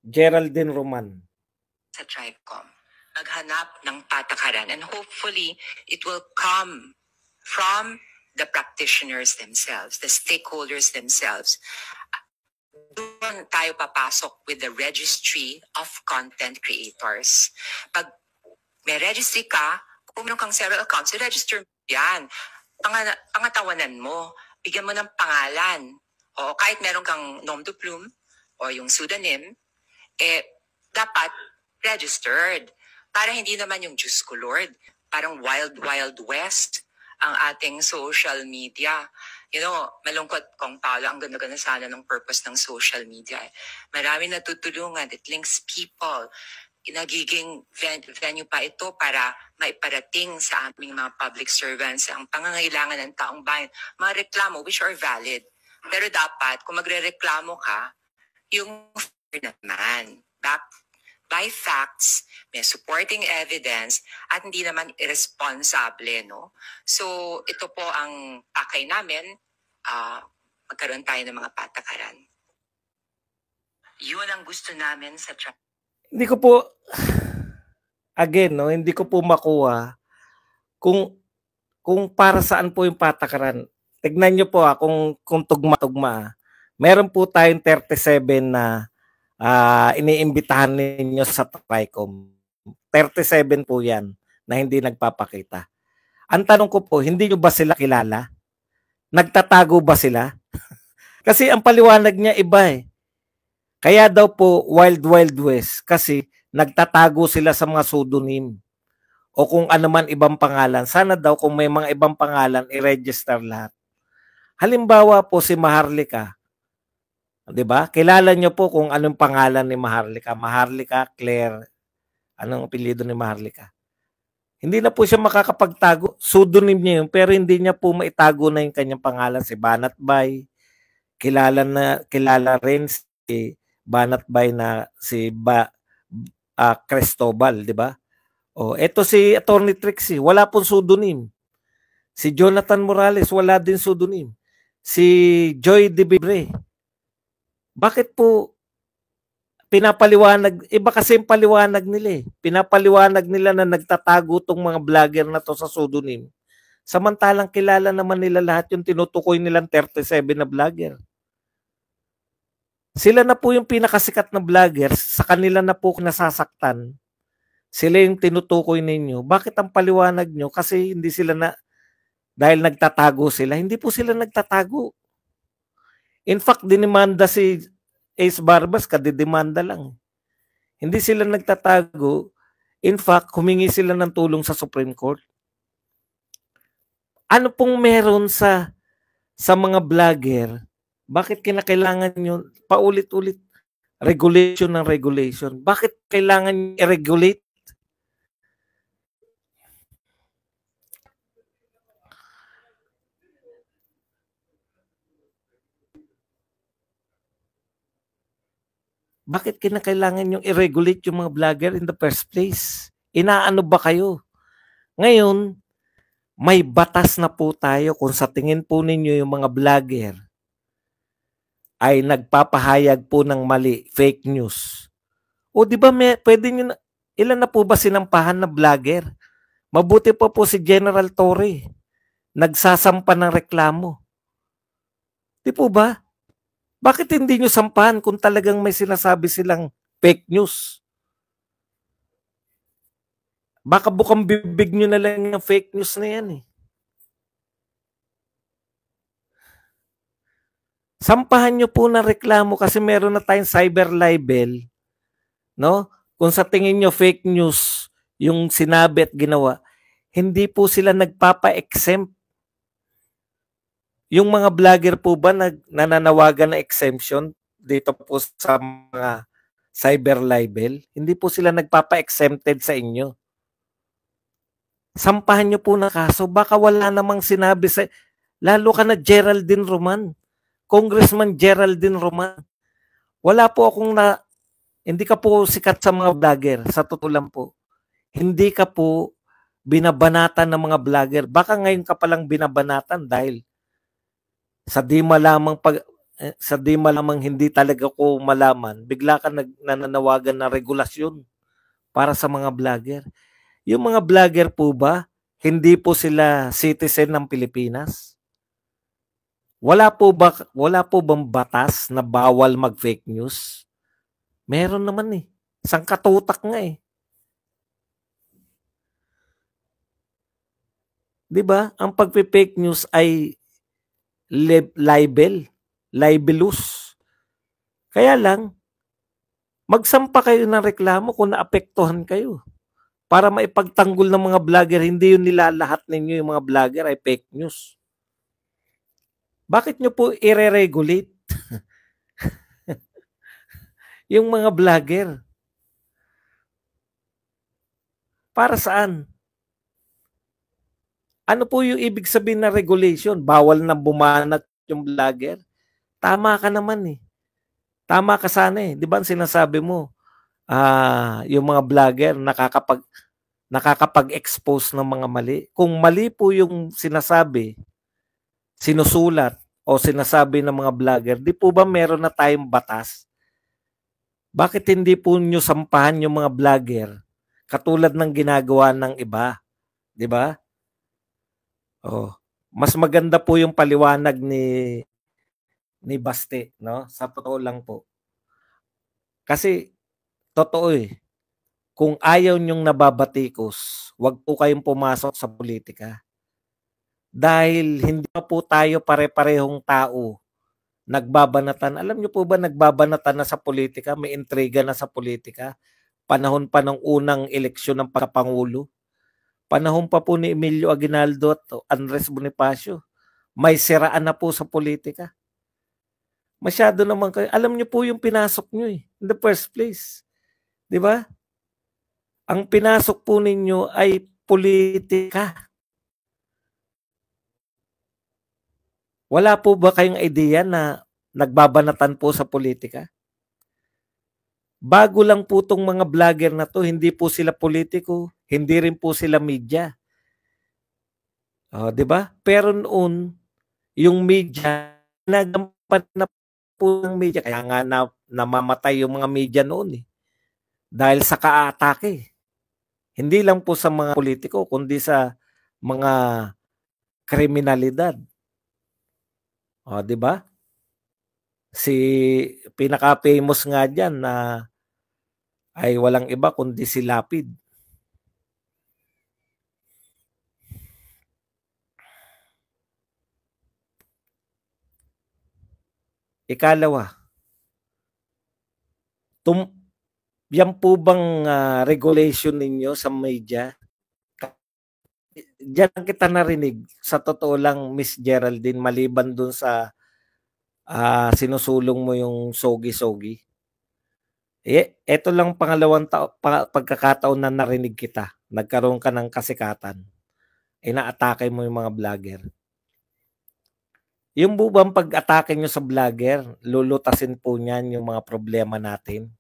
Geraldine Roman. Sa TRICOM, maghanap ng patakaran, and hopefully it will come from the practitioners themselves, the stakeholders themselves. Doon tayo papasok with the registry of content creators. Pag may registry ka, kung meron kang several accounts, i-register mo yan. Pangatawanan mo, bigyan mo ng pangalan. O kahit meron kang nom de plume o yung pseudonym, dapat registered. Para hindi naman yung Diyos ko Lord, parang wild west ang ating social media. You know, malungkot kung Paolo, ang ganda-ganda sana ng purpose ng social media. Marami natutulungan, it links people. Nagiging venue pa ito para maiparating sa aming mga public servants ang pangangailangan ng taong bayan, mga reklamo which are valid. Pero dapat, kung magre-reklamo ka, yung naman, backed by facts, may supporting evidence, at hindi naman irresponsible, no? So, ito po ang pakay namin, magkaroon tayo ng mga patakaran. Yun ang gusto namin sa Hindi ko po, again, no, hindi ko po makuha kung para saan po yung patakaran. Tignan nyo po kung tugma-tugma. Meron po tayong 37 na iniimbitahan ninyo sa TRICOM. 37 po yan na hindi nagpapakita. Ang tanong ko po, hindi nyo ba sila kilala? Nagtatago ba sila? Kasi ang paliwanag niya iba eh. Kaya daw po wild west kasi nagtatago sila sa mga pseudonym o kung ano man ibang pangalan. Sana daw kung may mga ibang pangalan, i-register lahat. Halimbawa po si Maharlika. 'Di ba? Kilala niyo po kung anong pangalan ni Maharlika. Maharlika Claire. Anong apelyido ni Maharlika? Hindi na po siya makakapagtago. Pseudonym niya yun, pero hindi niya po maitago na yung kanyang pangalan. Si Banat Bay. Kilala rin si Banat Bay na si Cristobal, 'di ba? Oh, eto si Attorney Trixie, wala pong pseudonym. Si Jonathan Morales, wala din pseudonym. Si Joy De Vibre. Bakit po pinapaliwanag, iba kasi yung paliwanag nila eh. Pinapaliwanag nila na nagtatago tong mga vlogger na to sa pseudonym. Samantalang kilala naman nila lahat yung tinutukoy nilang 37 na vlogger. Sila na po yung pinakasikat na vlogger, sa kanila na po nasasaktan. Sila yung tinutukoy ninyo. Bakit ang paliwanag nyo? Kasi hindi sila na, dahil nagtatago sila, hindi po sila nagtatago. In fact, dinimanda si Ace Barbas, kadidemanda lang. Hindi sila nagtatago. In fact, humingi sila ng tulong sa Supreme Court. Ano pong meron sa mga vlogger? Bakit kinakailangan nyo paulit-ulit regulation ng regulation? Bakit kailangan i-regulate? Bakit kinakailangan yung i-regulate yung mga vlogger in the first place? Inaano ba kayo? Ngayon, may batas na po tayo kung sa tingin po ninyo yung mga vlogger ay nagpapahayag po ng mali, fake news. O di ba pwede nyo na, ilan na po ba sinampahan na vlogger? Mabuti pa po si General Torre. Nagsasampa ng reklamo. Di po ba? Bakit hindi nyo sampahan kung talagang may sinasabi silang fake news? Baka bukang bibig nyo na lang yung fake news na yan eh. Sampahan nyo po ng reklamo kasi meron na tayong cyber libel, no? Kung sa tingin nyo fake news yung sinabi at ginawa, hindi po sila nagpapa-exempt. Yung mga vlogger po ba nananawagan na exemption dito po sa mga cyber libel? Hindi po sila nagpapa-exempted sa inyo. Sampahan nyo po na kaso, baka wala namang sinabi sa, lalo ka na Geraldine Roman. Congressman Geraldine Roman. Wala po akong hindi ka po sikat sa mga vlogger, sa totoo lang po. Hindi ka po binabanatan ng mga vlogger. Baka ngayon ka palang binabanatan dahil sa di malamang sa di malamang hindi talaga ko malaman, bigla ka nananawagan na regulasyon para sa mga vlogger. Yung mga vlogger po ba, hindi po sila citizen ng Pilipinas? Wala po bang batas na bawal mag-fake news? Meron naman eh. Sangkatutak nga eh. 'Di ba? Ang pagpe-fake news ay libelous. Kaya lang, magsampa kayo ng reklamo kung naapektuhan kayo. Para maipagtanggol ng mga vlogger, hindi yun nilalahat ninyo yung mga vlogger ay fake news. Bakit nyo po i-regulate yung mga vlogger? Para saan? Ano po yung ibig sabihin na regulation? Bawal na bumanat yung vlogger? Tama ka naman eh. Tama ka sana eh. Di ba sinasabi mo, yung mga vlogger nakakapag-expose ng mga mali. Kung mali po yung sinasabi, sinusulat, o sinasabi ng mga vlogger, di po ba meron na tayong batas? Bakit hindi po nyo sampahan yung mga vlogger katulad ng ginagawa ng iba? Di ba? Oh, mas maganda po yung paliwanag ni Baste, no? Sa totoo lang po. Kasi totoo eh. Kung ayaw nyong nababatikos, wag po kayong pumasok sa politika. Dahil hindi pa po tayo pare-parehong tao nagbabanatan. Alam niyo po ba nagbabanatan na sa politika? May intriga na sa politika? Panahon pa ng unang eleksyon ng pagkapangulo. Panahon pa po ni Emilio Aguinaldo at Andres Bonifacio. May siraan na po sa politika. Masyado naman kayo. Alam niyo po yung pinasok niyo eh. In the first place. Di ba? Ang pinasok po ninyo ay politika. Wala po ba kayong idea na nagbabanatan po sa politika? Bago lang po itong mga vlogger na to, hindi po sila politiko, hindi rin po sila media. Di ba? Pero noon, yung media, nagampan na po ng media. Kaya nga namamatay yung mga media noon eh. Dahil sa kaatake. Hindi lang po sa mga politiko, kundi sa mga kriminalidad. Di ba? Si pinaka-famous nga diyan na ay walang iba kundi si Lapid. Ikalawa, yan po bang regulation ninyo sa media? Diyan kita narinig. Sa totoo lang, Miss Geraldine, maliban dun sa sinusulong mo yung sogi-sogi. Eto lang pangalawang pagkakataon na narinig kita. Nagkaroon ka ng kasikatan. Inaatake mo yung mga vlogger. Yung bubang pag-atake nyo sa vlogger, lulutasin po niyan yung mga problema natin.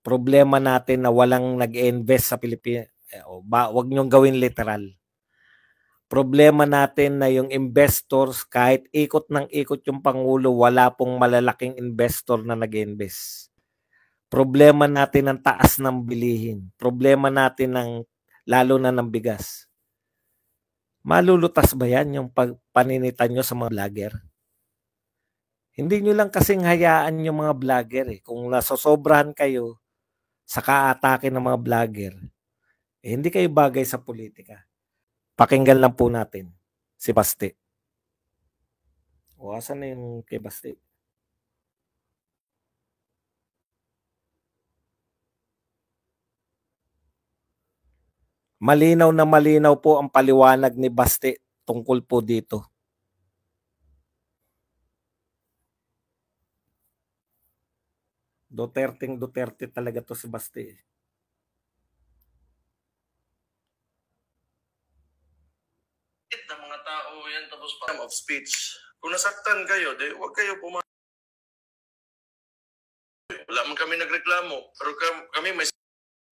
Problema natin na walang nag-invest sa Pilipinas. Wag nyong gawin literal. Problema natin na yung investors, kahit ikot ng ikot yung Pangulo, wala pong malalaking investor na nag-invest. Problema natin ng taas ng bilihin. Problema natin ng lalo na ng bigas. Malulutas ba yan yung paninitan nyo sa mga vlogger? Hindi nyo lang kasing hayaan yung mga vlogger eh. Kung nasosobrahan kayo sa kaatake ng mga vlogger, hindi kayo bagay sa politika. Pakinggan lang po natin si Baste. Asan na yung kay Baste? Malinaw na malinaw po ang paliwanag ni Baste tungkol po dito. Duterte talaga to si Baste. Ng mga tao yan tapos freedom of speech. Kung nasaktan kayo, huwag kayo pumasok. Wala man kami nagreklamo. Pero kami may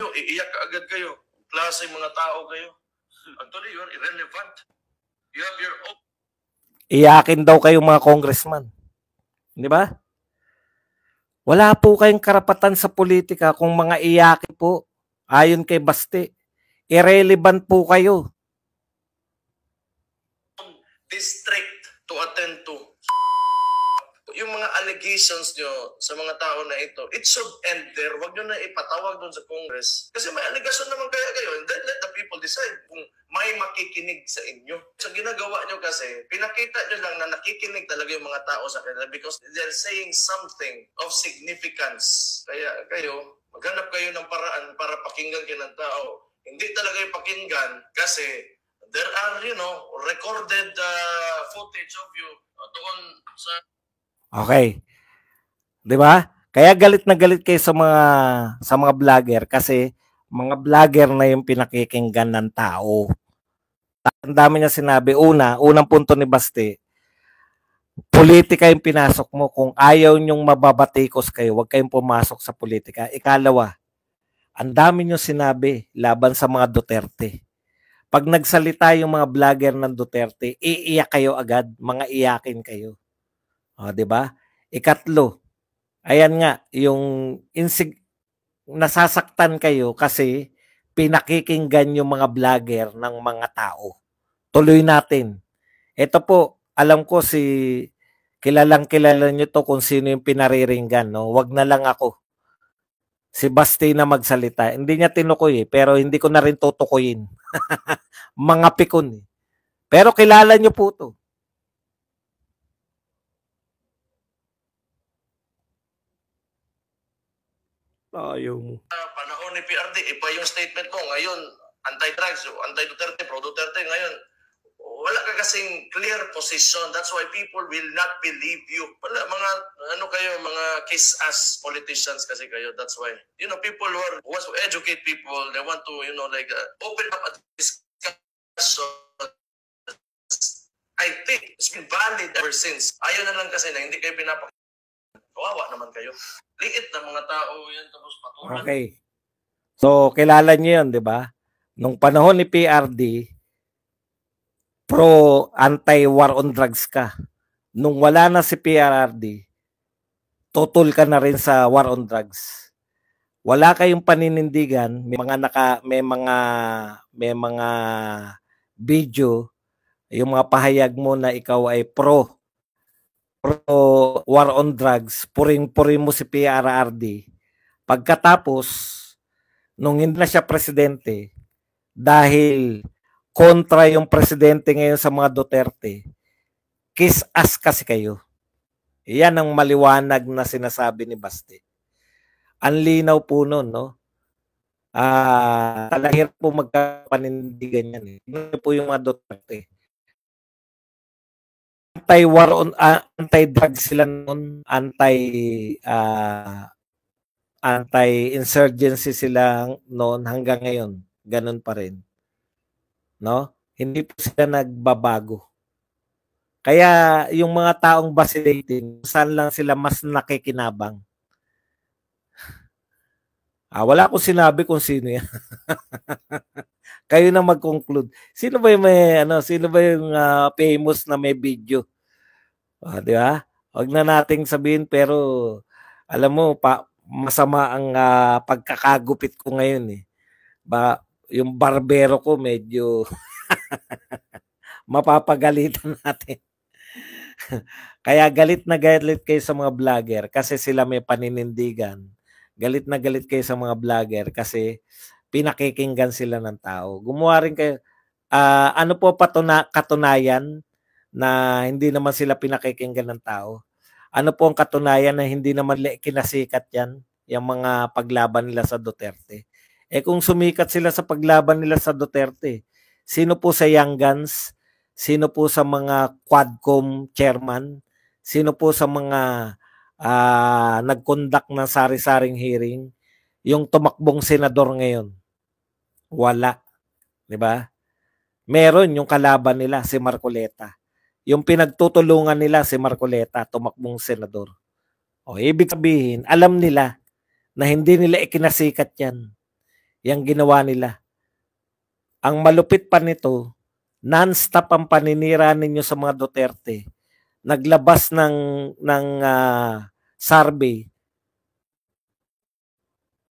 iiyak agad kayo. Klaseng mga tao kayo. Actually, you're irrelevant. You have your own. Iyakin daw kayo mga congressman. Di ba? Wala po kayong karapatan sa politika kung mga iyaki po. Ayon kay Basti. Irrelevant po kayo. District to attend to. Yung mga allegations nyo sa mga tao na ito, it should end there. Huwag nyo na ipatawag doon sa Congress. Kasi may allegation naman kaya kayo. And then let the people decide kung may makikinig sa inyo. So ginagawa nyo kasi, pinakita nyo lang na nakikinig talaga yung mga tao sa kanila because they're saying something of significance. Kaya kayo, maghanap kayo ng paraan para pakinggan kayo ng tao. Hindi talaga yung pakinggan kasi there are, recorded footage of you doon sa... Okay. 'Di ba? Kaya galit na galit kayo sa mga vlogger kasi mga vlogger na yung pinakikinggan ng tao. Ang dami niya sinabi. Unang punto ni Basti, politika yung pinasok mo. Kung ayaw nyong mababatikos kayo, huwag kayong pumasok sa politika. Ikalawa, ang dami niyo sinabi laban sa mga Duterte. Pag nagsalita yung mga vlogger ng Duterte, iiyak kayo agad, mga iyakin kayo. O, 'di ba? Ikatlo, ayan nga, yung nasasaktan kayo kasi pinakikinggan yung mga vlogger ng mga tao. Tuloy natin. Ito po, alam ko kilalang kilala nyo to kung sino yung pinariringgan, no? Wag na lang ako. Si Basti na magsalita. Hindi niya tinukoy pero hindi ko na rin tutukuyin. Mga pikon eh. Pero kilala nyo po to. Ayaw mo. Panahon ni PRD, iba yung statement mo. Ngayon, anti-drugs, anti-Duterte, pro-Duterte. Ngayon, wala ka kasing clear position. That's why people will not believe you. Wala, mga kiss-ass politicians kasi kayo. That's why. People who want to educate people, they want to, open up a discussion. I think it's been valid ever since. Ayaw na lang kasi na hindi kayo pinapakita. Kawawa naman kayo. Liit na mga tao yan, tapos patulan. Okay. So, kilala niyo yun, di ba? Nung panahon ni PRD, anti-war on drugs ka. Nung wala na si PRD, tutol ka na rin sa war on drugs. Wala kayong paninindigan, may mga video, yung mga pahayag mo na ikaw ay pro war on drugs, puring-puring mo si PRRD. Pagkatapos, nung hindi na siya presidente, dahil kontra yung presidente ngayon sa mga Duterte, kiss-ass kasi kayo. Yan ang maliwanag na sinasabi ni Basti. Ang linaw po nun, no? Talahir po magkapanindigan yan. Ito po yung mga Duterte. Anti-war on anti-drug sila noon, anti-insurgency sila noon hanggang ngayon. Ganun pa rin. No? Hindi po sila nagbabago. Kaya yung mga taong vacillating, saan lang sila mas nakikinabang? Wala akong sinabi kung sino yan. Kayo na mag-conclude. Sino ba yung famous na may video? Di ba? Huwag na nating sabihin pero alam mo masama ang pagkakagupit ko ngayon eh. Yung barbero ko medyo mapapagalitan natin. Kaya galit na galit kayo sa mga vlogger kasi sila may paninindigan. Galit na galit kayo sa mga vlogger kasi pinakikinggan sila ng tao. Gumawa rin kayo. Ano po katunayan na hindi naman sila pinakikinggan ng tao? Ano po ang katunayan na hindi naman kinasikat yan, yung mga paglaban nila sa Duterte? Kung sumikat sila sa paglaban nila sa Duterte, sino po sa Young Guns? Sino po sa mga Quadcom chairman? Sino po sa mga nag-conduct ng sari-saring hearing? Yung tumakbong senador ngayon? Wala. Diba? Meron yung kalaban nila, si Marcoleta. Yung pinagtutulungan nila si Marcoleta, tumakbong senador. Ibig sabihin, alam nila na hindi nila ikinasikat yan. Yang ginawa nila. Ang malupit pa nito, non-stop ang paninira ninyo sa mga Duterte. naglabas ng survey